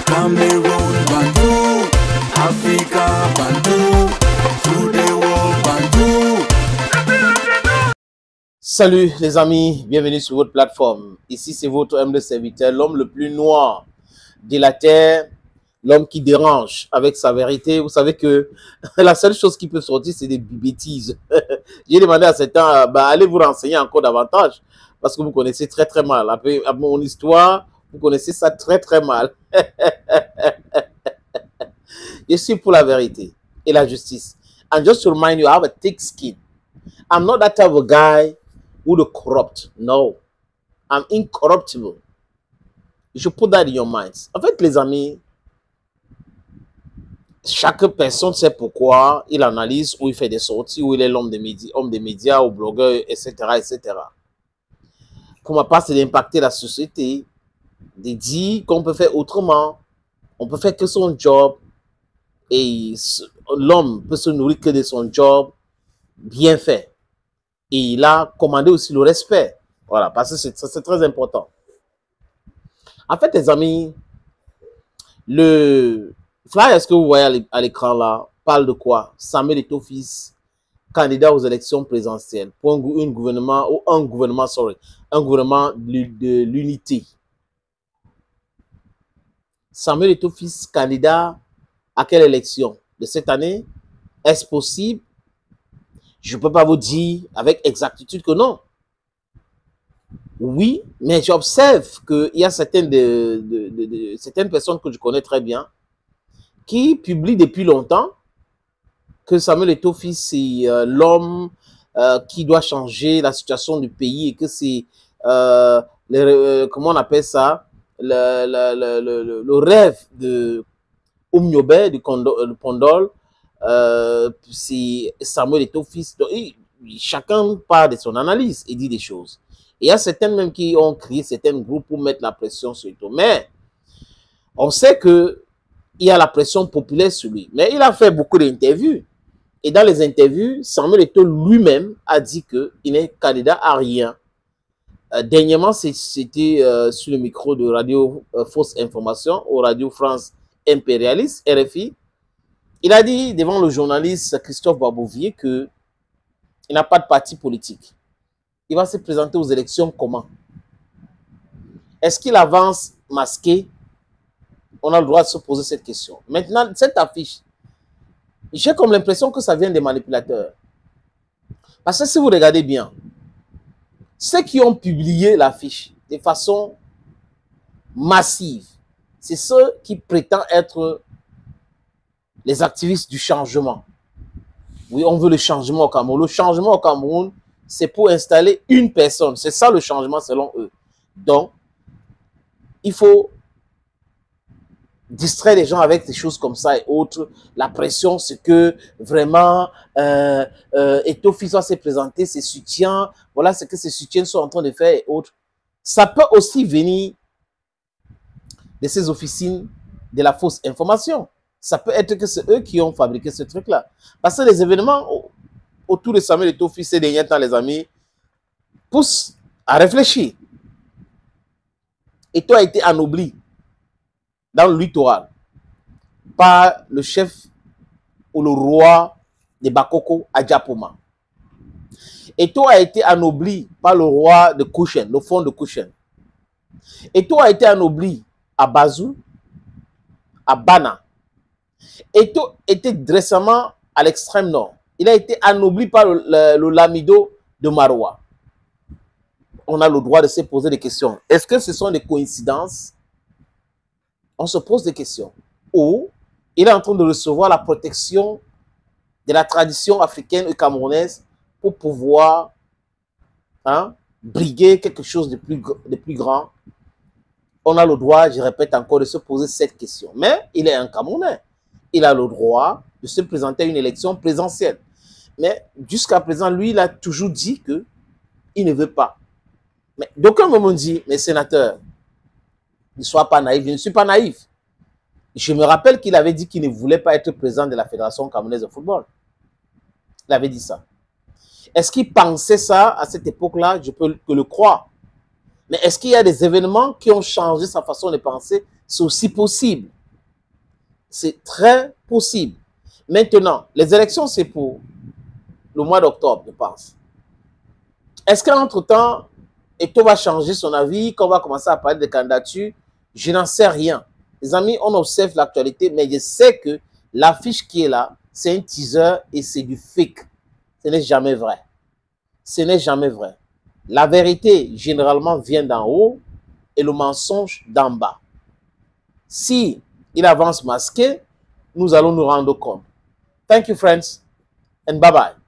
Cameroon, Bandou, Africa, Bandou, through the world, Bandou. Salut les amis, bienvenue sur votre plateforme. Ici c'est votre humble serviteur, l'homme le plus noir de la terre, l'homme qui dérange avec sa vérité. Vous savez que la seule chose qui peut sortir, c'est des bêtises. J'ai demandé à certains, allez vous renseigner encore davantage, parce que vous connaissez très très mal. Après mon histoire, vous connaissez ça très très mal. Je suis pour la vérité et la justice. And just to remind you, I have a thick skin. I'm not that type of guy who the corrupt. No. I'm incorruptible. You should put that in your minds. En fait, les amis, chaque personne sait pourquoi il analyse, ou il fait des sorties, ou il est l'homme des médias, ou blogueur, etc., etc. Pour ma part, c'est d'impacter la société, de dire qu'on peut faire autrement. On peut faire que son job, et l'homme peut se nourrir que de son job bien fait. Et il a commandé aussi le respect. Voilà, parce que c'est très important. En fait, les amis, le flyer que vous voyez à l'écran là parle de quoi? Samuel Eto'o-Fils, candidat aux élections présidentielles pour un gouvernement de l'unité. Samuel Eto'o-Fils, candidat à quelle élection de cette année? Est-ce possible? Je ne peux pas vous dire avec exactitude que non. Oui, mais j'observe qu'il y a certaines personnes que je connais très bien qui publient depuis longtemps que Samuel Eto'o-Fils, c'est l'homme qui doit changer la situation du pays et que c'est, comment on appelle ça, le rêve de Oumniobé, du Pondol, c'est Samuel Eto'o-Fils. Chacun part de son analyse et dit des choses. Et il y a certaines même qui ont créé certains groupes pour mettre la pression sur Eto'o. Mais on sait qu'il y a la pression populaire sur lui. Mais il a fait beaucoup d'interviews. Et dans les interviews, Samuel Eto'o lui-même a dit qu'il n'est candidat à rien. Dernièrement, c'était sur le micro de Radio Fausse Information, au Radio France Impérialiste, RFI. Il a dit devant le journaliste Christophe Babouvier qu'il n'a pas de parti politique. Il va se présenter aux élections comment? Est-ce qu'il avance masqué? On a le droit de se poser cette question. Maintenant, cette affiche, j'ai comme l'impression que ça vient des manipulateurs. Parce que si vous regardez bien, ceux qui ont publié l'affiche de façon massive, c'est ceux qui prétendent être les activistes du changement. Oui, on veut le changement au Cameroun. Le changement au Cameroun, c'est pour installer une personne. C'est ça le changement selon eux. Donc, il faut distraire les gens avec des choses comme ça et autres. La pression, c'est que vraiment, Eto'o-Fils va se présenter, ses soutiens, voilà ce que ses soutiens sont en train de faire et autres. Ça peut aussi venir de ces officines de la fausse information. Ça peut être que c'est eux qui ont fabriqué ce truc-là. Parce que les événements autour de Samuel Eto'o-Fils ces derniers temps, les amis, poussent à réfléchir. Eto'o a été anobli dans le littoral par le chef ou le roi de Bakoko à Diapoma. Eto'o a été anobli par le roi de Kouchen, le fond de Kouchen. Eto'o a été anobli à Bazou, à Bana. Eto'o était récemment à l'extrême nord. Il a été anobli par le Lamido de Maroua. On a le droit de se poser des questions. Est-ce que ce sont des coïncidences? On se pose des questions. Ou il est en train de recevoir la protection de la tradition africaine et camerounaise pour pouvoir briguer quelque chose de plus grand. On a le droit, je répète encore, de se poser cette question. Mais il est un Camerounais. Il a le droit de se présenter à une élection présidentielle. Mais jusqu'à présent, lui, il a toujours dit qu'il ne veut pas. Mais d'aucuns me dit, mais sénateur, ne sois pas naïf. Je ne suis pas naïf. Je me rappelle qu'il avait dit qu'il ne voulait pas être président de la Fédération camerounaise de football. Il avait dit ça. Est-ce qu'il pensait ça à cette époque-là? Je peux que le croire. Mais est-ce qu'il y a des événements qui ont changé sa façon de penser? C'est aussi possible. C'est très possible. Maintenant, les élections, c'est pour le mois d'octobre, je pense. Est-ce qu'entre-temps, Eto'o va changer son avis, qu'on va commencer à parler de candidature? Je n'en sais rien. Les amis, on observe l'actualité, mais je sais que l'affiche qui est là, c'est un teaser et c'est du fake. Ce n'est jamais vrai. Ce n'est jamais vrai. La vérité, généralement, vient d'en haut et le mensonge d'en bas. Si il avance masqué, nous allons nous rendre compte. Thank you, friends, and bye-bye.